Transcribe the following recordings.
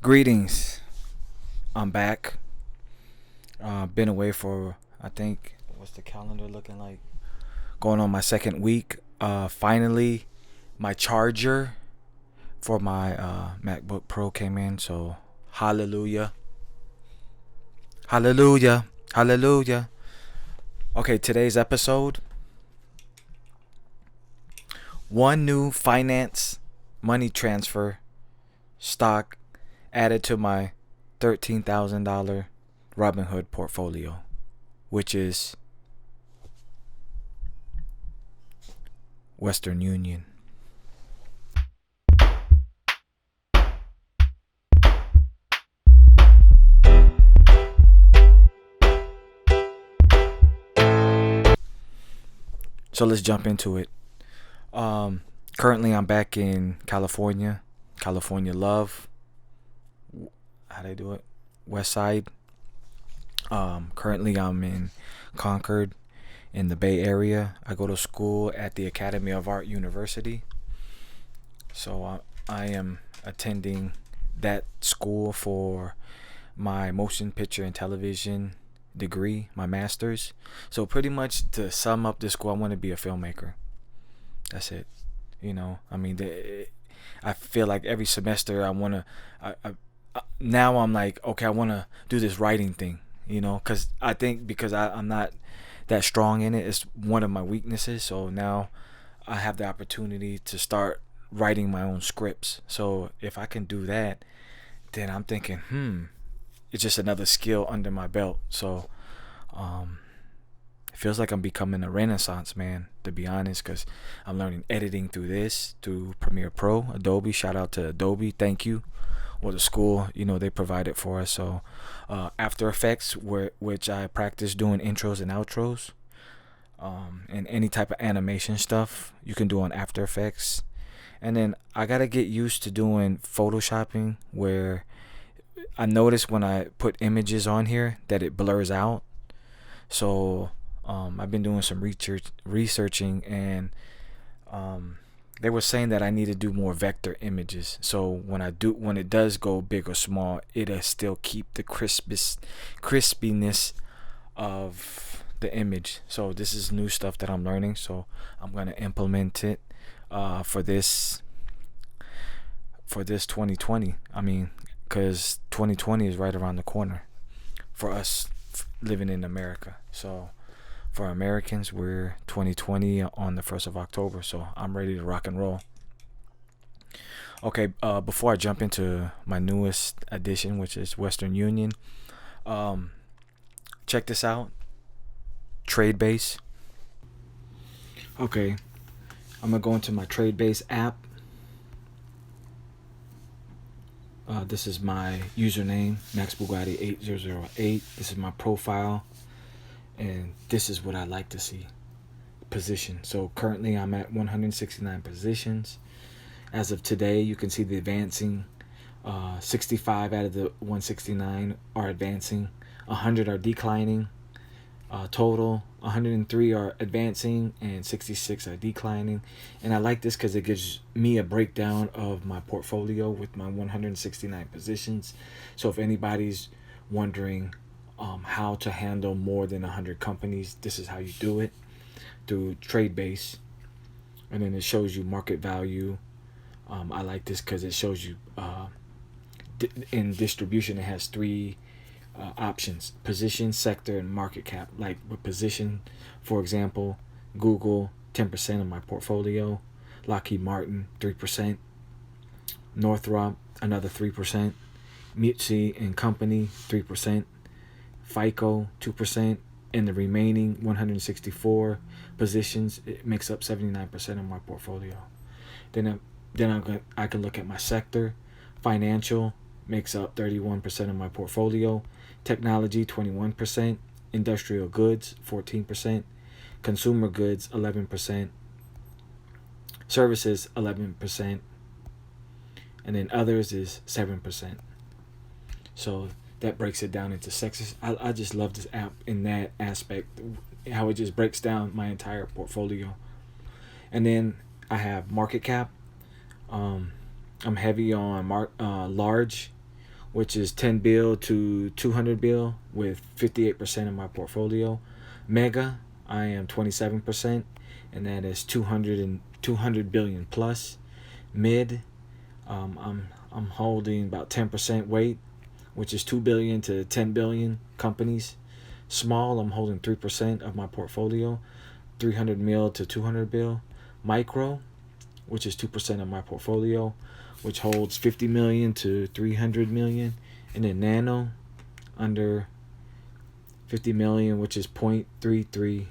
Greetings. I'm back. Been away for, I think, what's the calendar looking like? Going on my second week. Finally, my charger for my MacBook Pro came in. So, hallelujah. Hallelujah. Hallelujah. Okay, today's episode: one new finance money transfer stock added to my $13,000 Robinhood portfolio, which is Western Union. So let's jump into it. Currently, I'm back in California. California love. How they do it? West Side. Currently, I'm in Concord, in the Bay Area. I go to school at the Academy of Art University. So I am attending that school for my motion picture and television degree, my master's. So pretty much to sum up the school, I want to be a filmmaker. That's it. I mean, I feel like every semester I want to. Now I'm like, okay, I want to do this writing thing. Because I think because I'm not that strong in it, it's one of my weaknesses. So now I have the opportunity to start writing my own scripts. So if I can do that, then I'm thinking, it's just another skill under my belt. So it feels like I'm becoming a renaissance man, to be honest, because I'm learning editing through Premiere Pro, Adobe. Shout out to Adobe. Thank you. Or the school, they provide it for us. So After Effects, which I practice doing intros and outros, and any type of animation stuff you can do on After Effects. And then I gotta get used to doing photoshopping, where I notice when I put images on here that it blurs out. So I've been doing some researching, and they were saying that I need to do more vector images. So when it does go big or small, it'll still keep the crispiness of the image. So this is new stuff that I'm learning. So I'm gonna implement it for this 2020. I mean, because 2020 is right around the corner for us living in America. So for Americans, we're 2020 on the 1st of October. So I'm ready to rock and roll. Okay, before I jump into my newest addition, which is Western Union, check this out. TradeBase. Okay, I'm gonna go into my TradeBase app. This is my username, MaxBugatti8008. This is my profile, and this is what I like to see. Position. So currently I'm at 169 positions. As of today, you can see the advancing. 65 out of the 169 are advancing. 100 are declining. Total 103 are advancing and 66 are declining. And I like this because it gives me a breakdown of my portfolio with my 169 positions. So if anybody's wondering how to handle more than 100 companies, this is how you do it, through TradeBase. And then it shows you market value. I like this because it shows you in distribution. It has three options: position, sector, and market cap. Like with position, for example, Google, 10% of my portfolio. Lockheed Martin, 3%. Northrop, another 3%. Mutsi and Company, 3%. FICO, 2%. And the remaining 164 positions, it makes up 79% of my portfolio. Then I can look at my sector. Financial makes up 31% of my portfolio. Technology, 21%. Industrial goods, 14%. Consumer goods, 11%. Services, 11%. And then others is 7%. So that breaks it down into sectors. I just love this app in that aspect, how it just breaks down my entire portfolio. And then I have market cap. I'm heavy on large which is 10 bill to 200 bill with 58% of my portfolio. Mega, I am 27%, and that is 200 billion plus. Mid, I'm holding about 10% weight, which is 2 billion to 10 billion companies. Small, I'm holding 3% of my portfolio, 300 mil to 200 bill. Micro, which is 2% of my portfolio, which holds 50 million to 300 million. And then nano, under 50 million, which is 0.33%.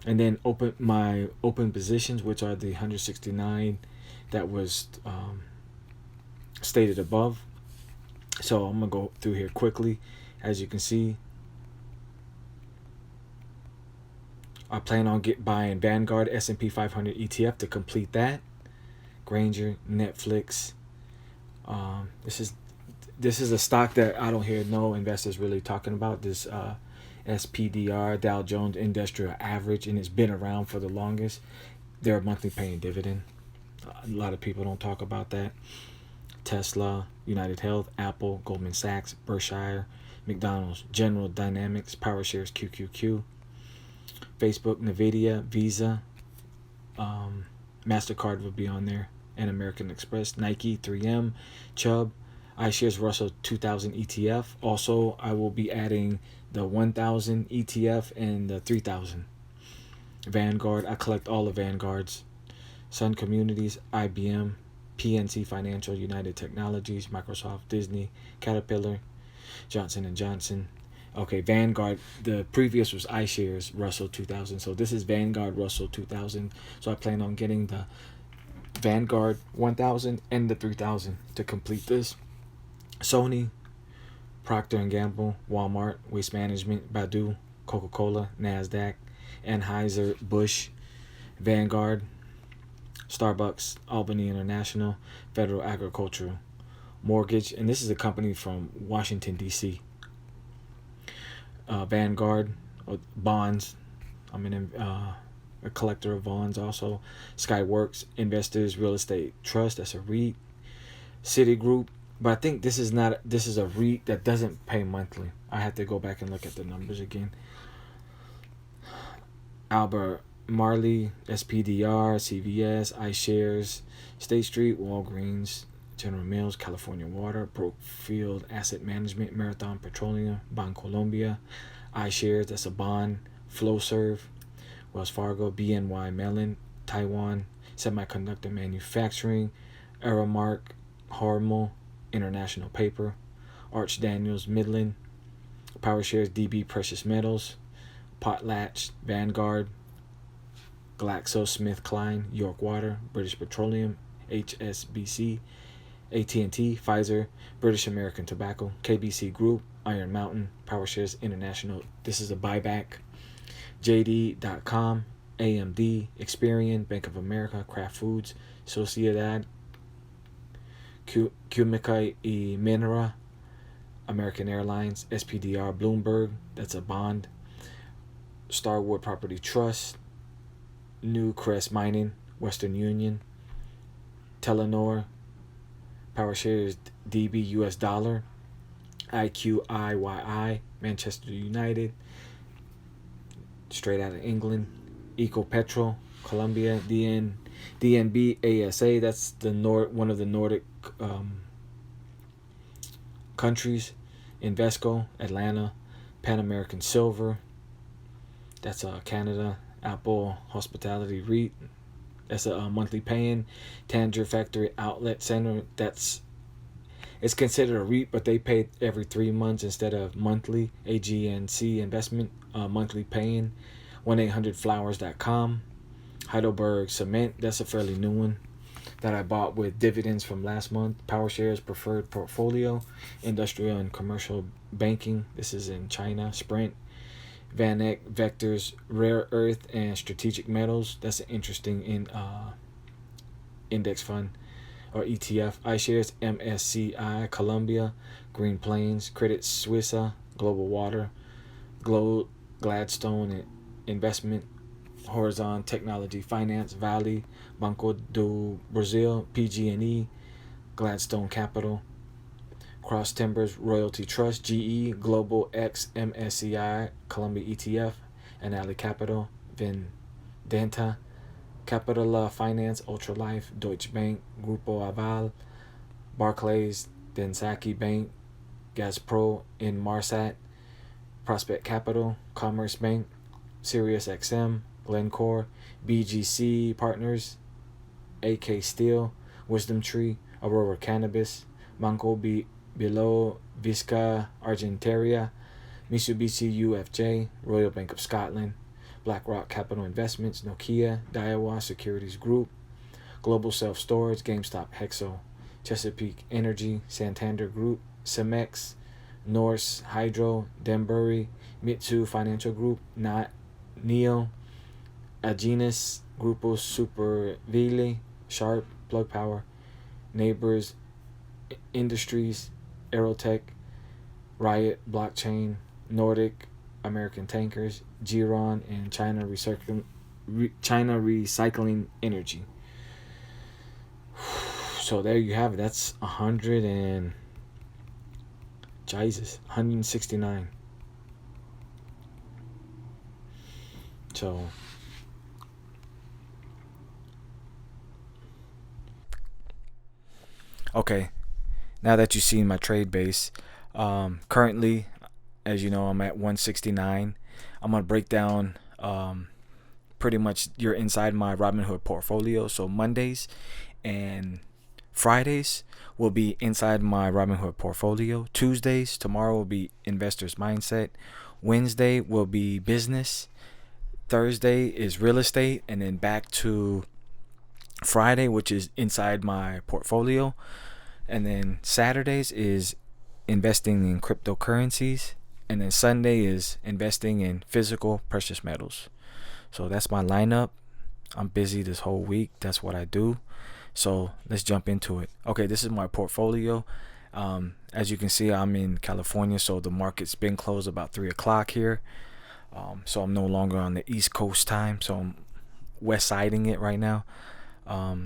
And then my open positions, which are the 169 that was stated above. So I'm gonna go through here quickly. As you can see, I plan on buying Vanguard S&P 500 ETF to complete that. Granger, Netflix. This is a stock that I don't hear no investors really talking about. This SPDR, Dow Jones Industrial Average, and it's been around for the longest. They're a monthly paying dividend. A lot of people don't talk about that. Tesla, United Health, Apple, Goldman Sachs, Berkshire, McDonald's, General Dynamics, PowerShares, QQQ, Facebook, Nvidia, Visa, MasterCard would be on there, and American Express, Nike, 3M, Chubb, iShares Russell 2000 ETF. Also, I will be adding the 1000 ETF and the 3000. Vanguard, I collect all the Vanguards. Sun Communities, IBM, PNC Financial, United Technologies, Microsoft, Disney, Caterpillar, Johnson & Johnson. Okay, Vanguard, the previous was iShares Russell 2000. So this is Vanguard Russell 2000. So I plan on getting the Vanguard 1000 and the 3000 to complete this. Sony, Procter & Gamble, Walmart, Waste Management, Baidu, Coca-Cola, NASDAQ, Anheuser-Busch, Vanguard, Starbucks, Albany International, Federal Agricultural Mortgage, and this is a company from Washington, D.C. Vanguard, bonds. I'm a collector of bonds also. Skyworks, Investors Real Estate Trust, that's a REIT. Citigroup, but I think this is a REIT that doesn't pay monthly. I have to go back and look at the numbers again. Albert Marley, SPDR, CVS, iShares, State Street, Walgreens, General Mills, California Water, Brookfield Asset Management, Marathon Petroleum, Bancolombia, iShares, that's a bond, Flowserve, Wells Fargo, BNY Mellon, Taiwan, Semiconductor Manufacturing, Aramark, Hormel, International Paper, Arch Daniels Midland, PowerShares, DB Precious Metals, Potlatch, Vanguard, GlaxoSmithKline, York Water, British Petroleum, HSBC, AT&T, Pfizer, British American Tobacco, KBC Group, Iron Mountain, PowerShares International. This is a buyback. JD.com, AMD, Experian, Bank of America, Kraft Foods, Sociedad, Química y Minera, American Airlines, SPDR, Bloomberg, that's a bond, Starwood Property Trust, Newcrest Mining, Western Union, Telenor, PowerShares DB US Dollar, IQIYI, Manchester United, straight out of England, Ecopetrol, Colombia, DNB ASA, that's the one of the Nordic countries, Invesco, Atlanta, Pan American Silver, that's Canada, Apple Hospitality REIT, that's a monthly paying, Tanger Factory Outlet Center, it's considered a REIT, but they pay every 3 months instead of monthly. AGNC Investment, monthly paying. 1-800-Flowers.com. Heidelberg Cement, that's a fairly new one that I bought with dividends from last month. PowerShares Preferred Portfolio. Industrial and Commercial Banking, this is in China. Sprint, VanEck Vectors, Rare Earth and Strategic Metals, that's an interesting index fund or ETF. iShares MSCI, Columbia, Green Plains, Credit Suisse, Global Water, Gladstone Investment, Horizon Technology Finance, Vale, Banco do Brazil, PG&E, Gladstone Capital, Cross Timbers Royalty Trust, GE, Global X MSCI, Columbia ETF, Anali Capital, Vendenta, Capital Finance, Ultralife, Deutsche Bank, Grupo Aval, Barclays, Densaki Bank, Gazpro, Inmarsat, Prospect Capital, Commerce Bank, SiriusXM, Glencore, BGC Partners, AK Steel, Wisdom Tree, Aurora Cannabis, Banco Below Visca Argentaria, Mitsubishi UFJ, Royal Bank of Scotland, BlackRock Capital Investments, Nokia, Daiwa Securities Group, Global Self Storage, GameStop Hexo, Chesapeake Energy, Santander Group, Cemex, Norse Hydro, Denbury, Mitsu Financial Group, Neo, Agenus, Grupo Supervile, Sharp, Plug Power, Neighbors Industries, Aerotech, Riot Blockchain, Nordic, American Tankers, Giron, and China Recycling Energy. So there you have it. That's 169. So okay, now that you've seen my trade base, currently, as you know, I'm at 169. I'm gonna break down pretty much you're inside my Robinhood portfolio. So Mondays and Fridays will be inside my Robinhood portfolio. Tuesdays, tomorrow, will be Investor's Mindset. Wednesday will be business. Thursday is real estate, and then back to Friday, which is inside my portfolio. And then Saturdays is investing in cryptocurrencies, and then Sunday is investing in physical precious metals. So that's my lineup. I'm busy this whole week. That's what I do. So let's jump into it. Okay, this is my portfolio. As you can see, I'm in California, so the market's been closed about 3 o'clock here. So I'm no longer on the East Coast time, so I'm west siding it right now. I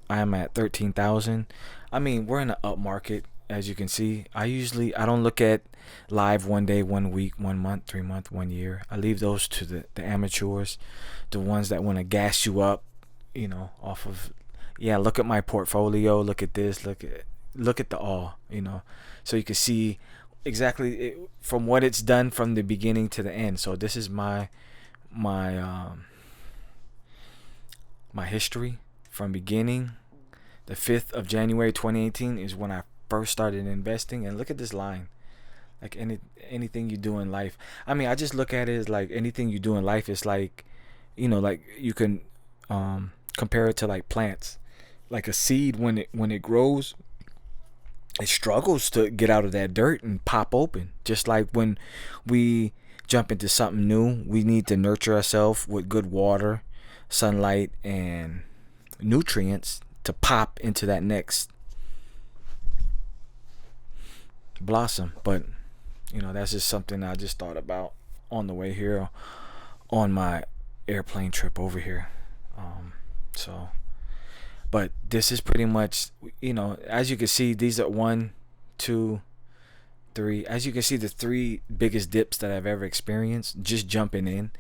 am at 13,000. I mean, we're in an up market, as you can see. I don't look at live 1 day, 1 week, 1 month, 3 month, 1 year. I leave those to the amateurs, the ones that want to gas you up, off of, look at my portfolio, look at this, look at the all, so you can see exactly from what it's done from the beginning to the end. So this is my history from beginning. The 5th of January 2018 is when I first started investing, and look at this line. Like anything you do in life, I mean, I just look at it as like anything you do in life is like, like you can compare it to like plants. Like a seed, when it grows, it struggles to get out of that dirt and pop open. Just like when we jump into something new, we need to nurture ourselves with good water, sunlight, and nutrients to pop into that next blossom. But that's just something I just thought about on the way here, on my airplane trip over here. But this is pretty much, as you can see, these are 1, 2, 3. As you can see, the 3 biggest dips that I've ever experienced, just jumping in.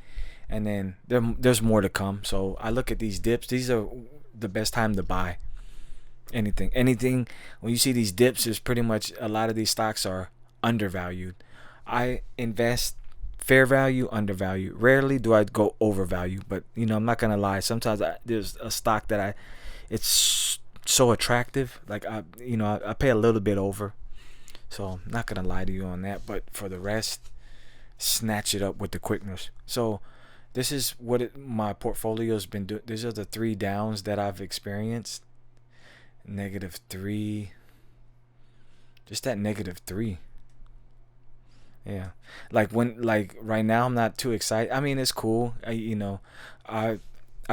And then there's more to come. So I look at these dips. These are the best time to buy anything. When you see these dips, is pretty much a lot of these stocks are undervalued. I invest fair value, undervalue. Rarely do I go overvalue, but I'm not gonna lie. Sometimes there's a stock that it's so attractive, like I pay a little bit over. So I'm not gonna lie to you on that. But for the rest, snatch it up with the quickness. So this is what my portfolio's been doing. These are the 3 downs that I've experienced. -3. Just that -3. Yeah. Like right now, I'm not too excited. I mean, it's cool. I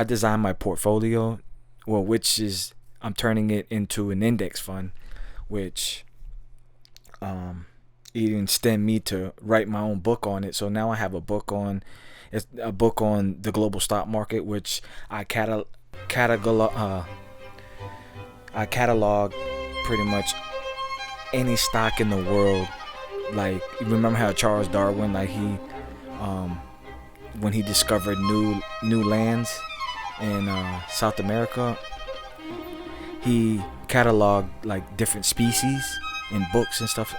designed my portfolio, which is, I'm turning it into an index fund, which even stemmed me to write my own book on it. So now I have a book on the global stock market, which I I catalog pretty much any stock in the world. Like, you remember how Charles Darwin, like um, when he discovered new lands in South America, he cataloged like different species in books and stuff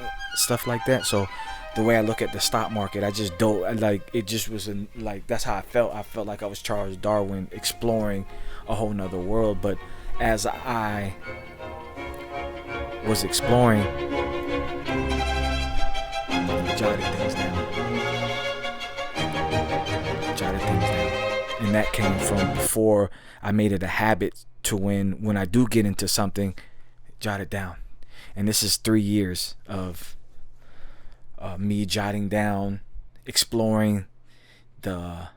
like that. So the way I look at the stock market, I just don't like it. Just was like, that's how I felt. I felt like I was Charles Darwin exploring a whole nother world. But as I was exploring, jotted things down, and that came from before I made it a habit to when I do get into something, jot it down. And this is 3 years of me jotting down, exploring the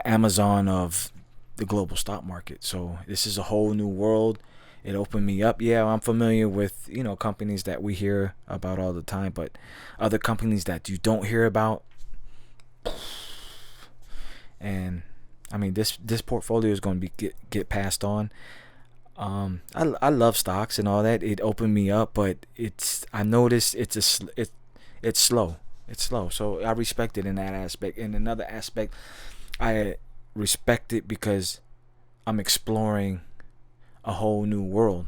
Amazon of the global stock market. So this is a whole new world. It opened me up. Yeah, I'm familiar with, companies that we hear about all the time, but other companies that you don't hear about. And I mean, this portfolio is going to be get passed on. I love stocks and all that. It opened me up, but I noticed it's slow. It's slow. So I respect it in that aspect. In another aspect, I respect it because I'm exploring a whole new world,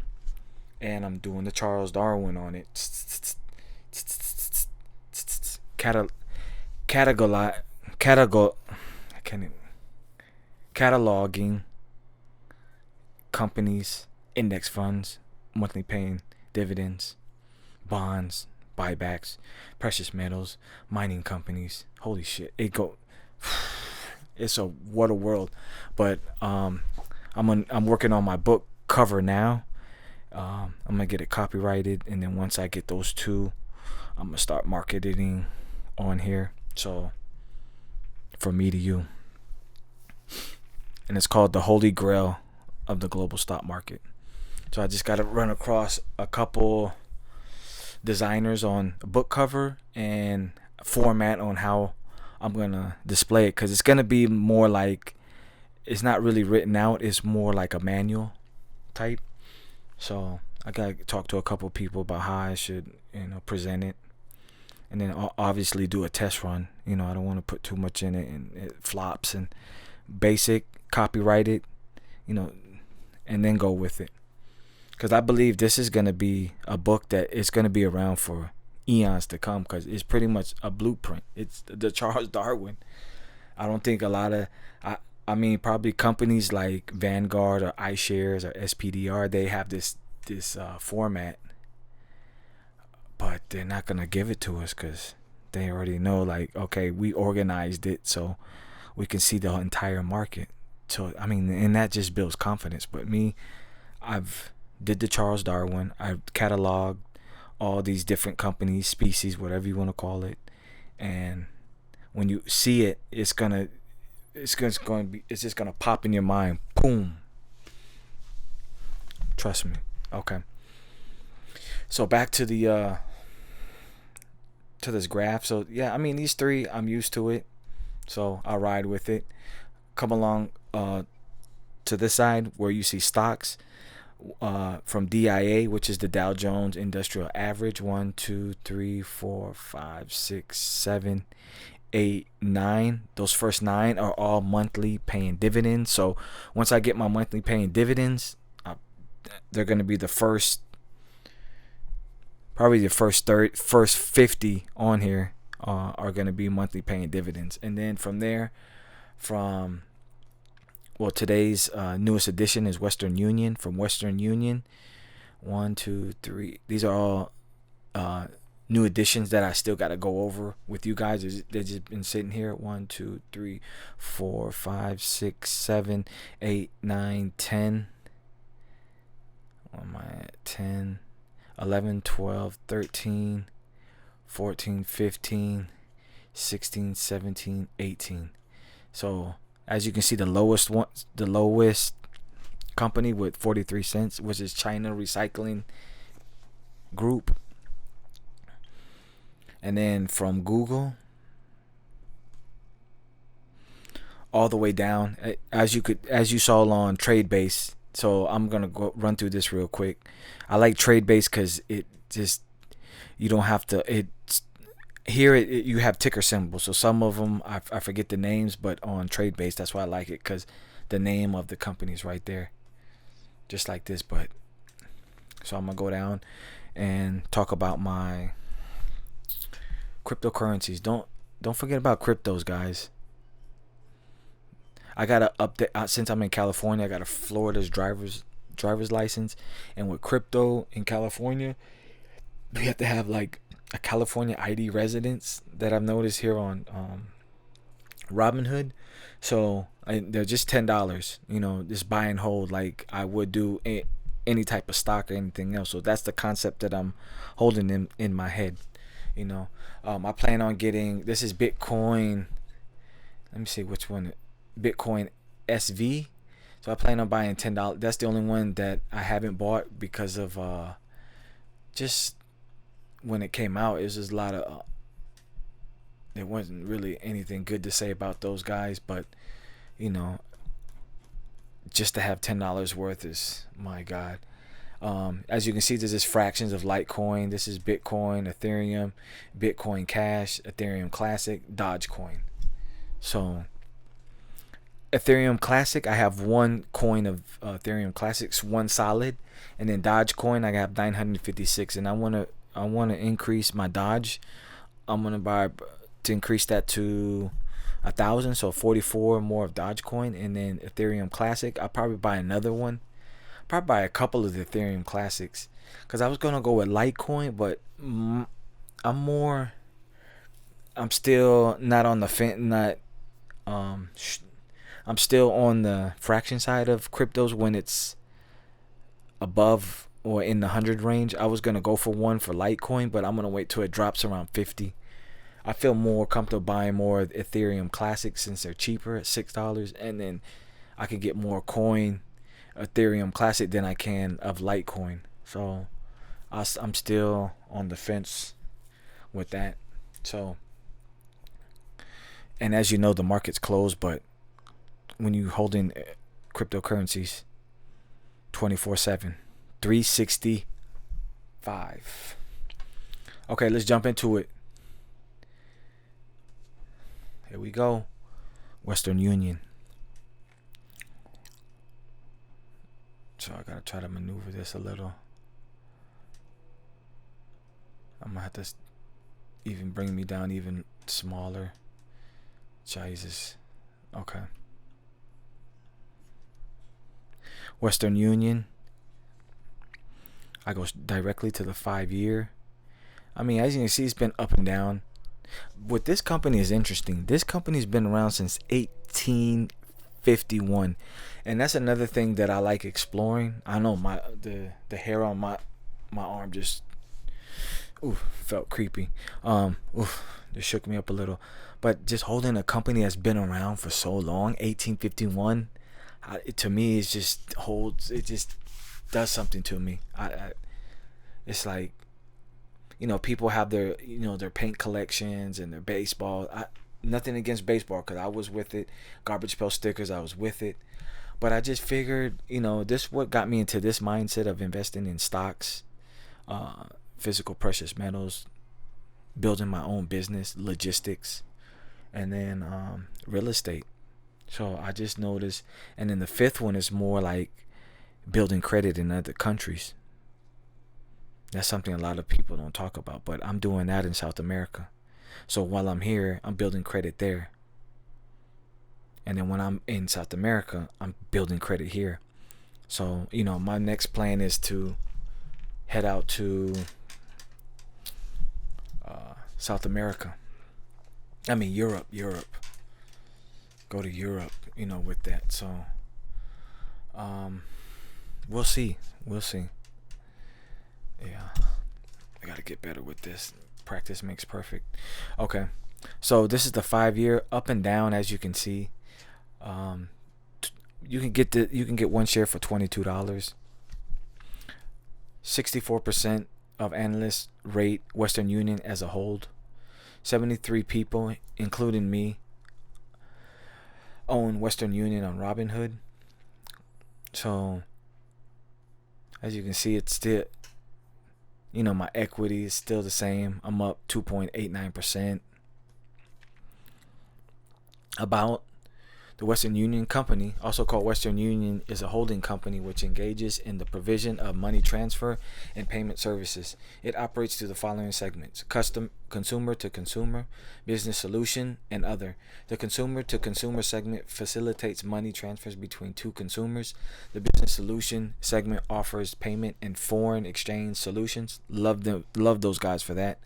and I'm doing the Charles Darwin on it. Cataloging companies, index funds, monthly paying dividends, bonds, buybacks, precious metals, mining companies. Holy shit, it's what a world. But I'm working on my book cover now. I'm gonna get it copyrighted, and then once I get those two, I'm gonna start marketing on here. So from me to you. And it's called The Holy Grail of the Global Stock Market. So I just got to run across a couple designers on a book cover and format on how I'm going to display it, because it's going to be more like, it's not really written out, it's more like a manual type. So I got to talk to a couple people about how I should, present it. And then obviously do a test run. I don't want to put too much in it and it flops. And basic, copyrighted, and then go with it. Because I believe this is going to be a book that is going to be around for eons to come, because it's pretty much a blueprint. It's the Charles Darwin. I don't think a lot of, I mean, probably companies like Vanguard or iShares or SPDR, they have this format, but they're not going to give it to us because they already know, like, okay, we organized it so we can see the entire market. So I mean, and that just builds confidence. But me, I've did the Charles Darwin. I've cataloged all these different companies, species, whatever you want to call it. And when you see it, it's just gonna pop in your mind. Boom. Trust me. Okay. So back to the to this graph. So yeah, I mean, these three, I'm used to it. So I'll ride with it. Come along to this side where you see stocks from DIA, which is the Dow Jones Industrial Average. 1, 2, 3, 4, 5, 6, 7, 8, 9. Those first 9 are all monthly paying dividends. So once I get my monthly paying dividends, they're going to be probably the first 50 on here are going to be monthly paying dividends. And then from there, today's newest edition is Western Union. From Western Union, 1, 2, 3. These are all new additions that I still got to go over with you guys. They've just been sitting here. 1, 2, 3, 4, 5, 6, 7, 8, 9, 10. What am I at? 10, 11, 12, 13, 14, 15, 16, 17, 18. So as you can see, the lowest company with 43 cents, which is China Recycling Group. And then from Google all the way down, as you saw on TradeBase, So I'm gonna go run through this real quick. I like trade base because it just, you don't have to. You have ticker symbols. So some of them I forget the names, but on trade base, that's why I like it, because the name of the company is right there, just like this. But so I'm gonna go down and talk about my cryptocurrencies. Don't forget about cryptos, guys. I gotta update, since I'm in California. I got a Florida's driver's license, and with crypto in California, we have to have like a California ID residence that I've noticed here on Robinhood. So they're just $10. Just buy and hold like I would do any type of stock or anything else. So that's the concept that I'm holding in my head. I plan on getting, this is Bitcoin. Let me see which one. Bitcoin SV. So I plan on buying $10. That's the only one that I haven't bought because of just when it came out. It was just a lot of there wasn't really anything good to say about those guys, but just to have $10 worth is, my God. As you can see, there's just fractions of Litecoin. This is Bitcoin, Ethereum, Bitcoin Cash, Ethereum Classic, Dogecoin. So Ethereum Classic, I have one coin of Ethereum Classics, one solid, and then Dogecoin, I have 956, and I wanna increase my Doge. I'm gonna buy to increase that to 1,000, so 44 more of Dogecoin, and then Ethereum Classic. I'll probably buy another one. Probably buy a couple of the Ethereum Classics, because I was gonna go with Litecoin, but I'm still not on the I'm still on the fraction side of cryptos when it's above or in the 100 range. I was going to go for one for Litecoin, but I'm going to wait till it drops around 50. I feel more comfortable buying more Ethereum Classics since they're cheaper at $6, and then I can get more coin Ethereum Classic than I can of Litecoin. So I'm still on the fence with that. So, and as you know, the market's closed, but when you holding cryptocurrencies 24/7, 365. Okay, let's jump into it. Here we go. Western Union. So I gotta try to maneuver this a little. I'm gonna have to even bring me down even smaller. Jesus. Okay. Western Union. I go directly to the 5-year. I mean, as you can see, it's been up and down. What this company is interesting. This company's been around since 1851, and that's another thing that I like exploring. I know the hair on my arm just felt creepy. Just shook me up a little. But just holding a company that's been around for so long, 1851, to me, it just does something to me. It's like, people have their their paint collections and their baseball. Nothing against baseball, because I was with it. Garbage Pail Stickers, I was with it. But I just figured, this what got me into this mindset of investing in stocks, physical precious metals, building my own business, logistics, and then real estate. So I just noticed. And then the fifth one is more like building credit in other countries. That's something a lot of people don't talk about, but I'm doing that in South America. So while I'm here, I'm building credit there. And then when I'm in South America, I'm building credit here. So, my next plan is to head out to South America. I mean, Europe. Go to Europe, with that. So, we'll see. Yeah, I gotta get better with this. Practice makes perfect. Okay, so this is the 5-year, up and down, as you can see. You can get one share for $22. 64% of analysts rate Western Union as a hold. 73 people, including me, own Western Union on Robinhood. So As you can see, it's still, my equity is still the same. I'm up 2.89%. About the Western Union Company, also called Western Union, is a holding company which engages in the provision of money transfer and payment services. It operates through the following segments: consumer to consumer, business solution, and other. The consumer to consumer segment facilitates money transfers between two consumers. The business solution segment offers payment and foreign exchange solutions. Love those guys for that.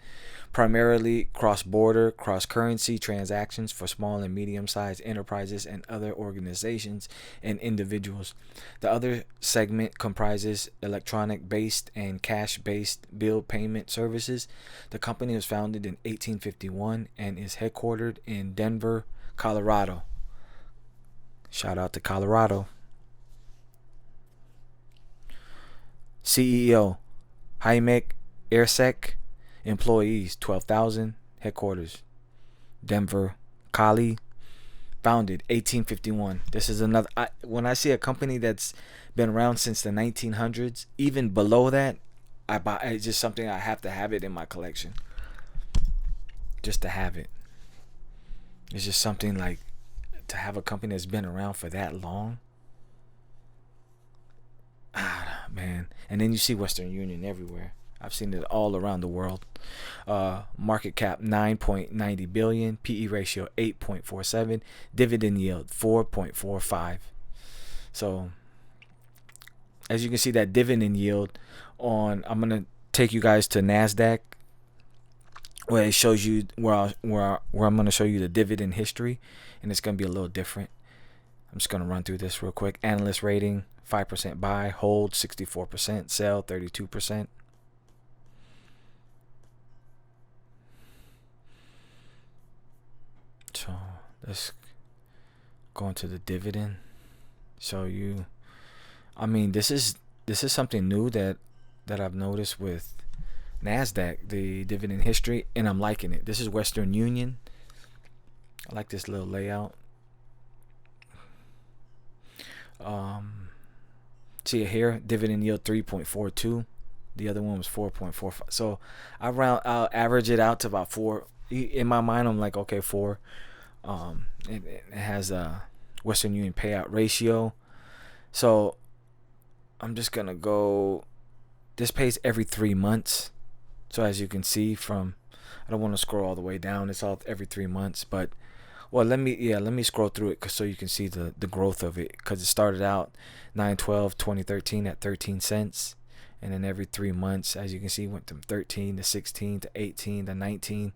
Primarily cross-border, cross-currency transactions for small and medium-sized enterprises and other organizations and individuals. The other segment comprises electronic-based and cash-based bill payment services. The company was founded in 1851 and is headquartered in Denver, Colorado. Shout out to Colorado. CEO Hikmet Ersek. Employees 12,000. Headquarters Denver, Cali. Founded 1851. This is another. When I see a company that's been around since the 1900s, even below that, I buy. It's just something I have to have it in my collection. Just to have it. It's just something like to have a company that's been around for that long. Man. And then you see Western Union everywhere. I've seen it all around the world. Market cap 9.90 billion, PE ratio 8.47, dividend yield 4.45. So as you can see, that dividend yield I'm gonna take you guys to NASDAQ, where it shows you where I'm gonna show you the dividend history, and it's gonna be a little different. I'm just gonna run through this real quick. Analyst rating 5% buy, hold 64%, sell 32%. So let's go into the dividend. So this is something new that I've noticed with NASDAQ, the dividend history, and I'm liking it. This is Western Union. I like this little layout. See it here, dividend yield 3.42. The other one was 4.45. So I'll average it out to about 4. In my mind, I'm like, okay, 4. It has a Western Union payout ratio. So I'm just gonna go. This pays every 3 months. So as you can see I don't want to scroll all the way down. It's all every 3 months. But let me scroll through it so you can see the growth of it, because it started out 9/12/2013 at 13 cents. And then every 3 months, as you can see, went from 13 to 16 to 18 to 19.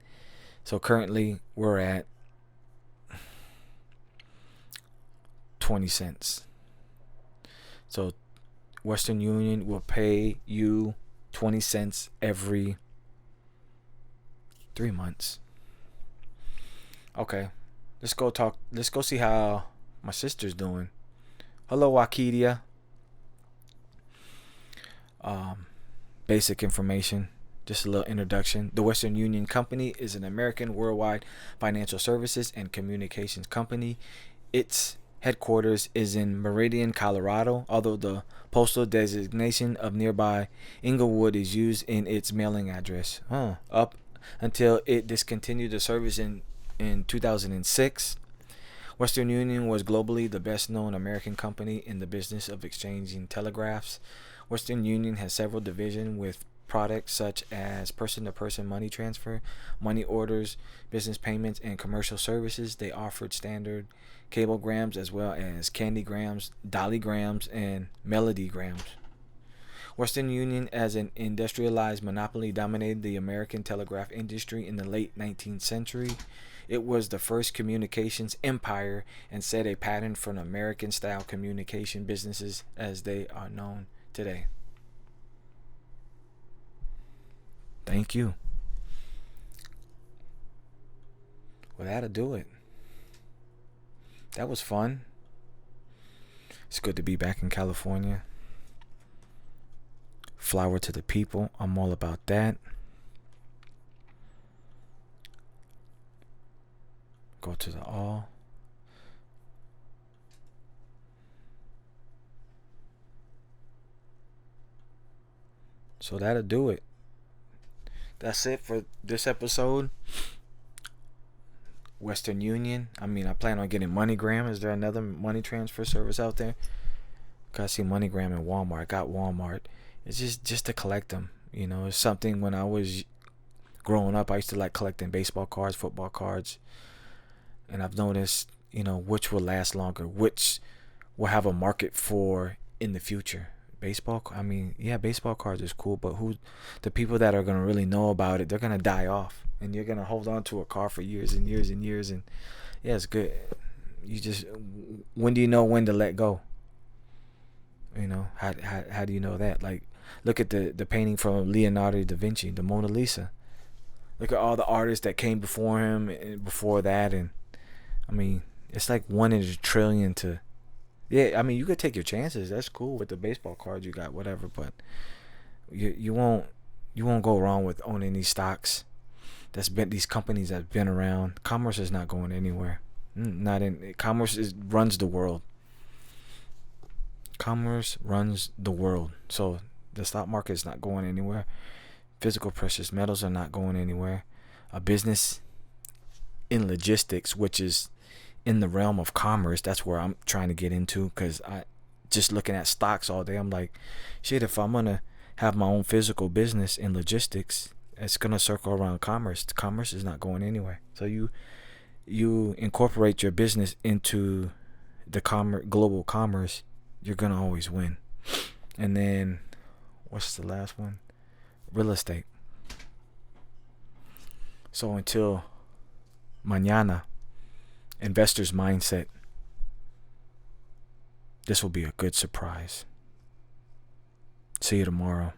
So currently we're at 20 cents. So Western Union will pay you 20 cents every 3 months. Okay. Let's go see how my sister's doing. Hello, Wakidia. Basic information. Just a little introduction. The Western Union Company is an American worldwide financial services and communications company. Its headquarters is in Meridian, Colorado, although the postal designation of nearby Inglewood is used in its mailing address. Up until it discontinued the service in 2006. Western Union was globally the best known American company in the business of exchanging telegraphs. Western Union has several divisions with products such as person-to-person money transfer, money orders, business payments, and commercial services. They offered standard cablegrams as well as candygrams, dollygrams, and melodygrams. Western Union, as an industrialized monopoly, dominated the American telegraph industry in the late 19th century. It was the first communications empire and set a pattern for American-style communication businesses as they are known today. Thank you. Well, that'll do it. That was fun. It's good to be back in California. Flower to the people. I'm all about that. Go to the all. So that'll do it. That's it for this episode. Western Union. I mean, I plan on getting MoneyGram. Is there another money transfer service out there? Cause I see MoneyGram and Walmart. I got Walmart. It's just to collect them. You know, it's something when I was growing up, I used to like collecting baseball cards, football cards, and I've noticed, you know, which will last longer, which will have a market for in the future. Baseball, I mean, yeah, baseball cards is cool, but the people that are gonna really know about it, they're gonna die off, and you're gonna hold on to a car for years and years and years, and yeah, it's good. You just, when do you know when to let go? You know, how do you know that? Like, look at the painting from Leonardo da Vinci, the Mona Lisa. Look at all the artists that came before him and before that, and I mean, it's like 1 in a trillion to. Yeah, I mean, you could take your chances. That's cool with the baseball cards you got, whatever. But you won't go wrong with owning these stocks. These companies that's been around. Commerce is not going anywhere. Commerce runs the world. Commerce runs the world. So the stock market is not going anywhere. Physical precious metals are not going anywhere. A business in logistics, which is in the realm of commerce, that's where I'm trying to get into, because I just looking at stocks all day, I'm like, shit, if I'm gonna have my own physical business in logistics, it's gonna circle around commerce. Commerce is not going anywhere. So you incorporate your business into the global commerce, you're gonna always win. And then what's the last one? Real estate. So until mañana, investor's mindset. This will be a good surprise. See you tomorrow.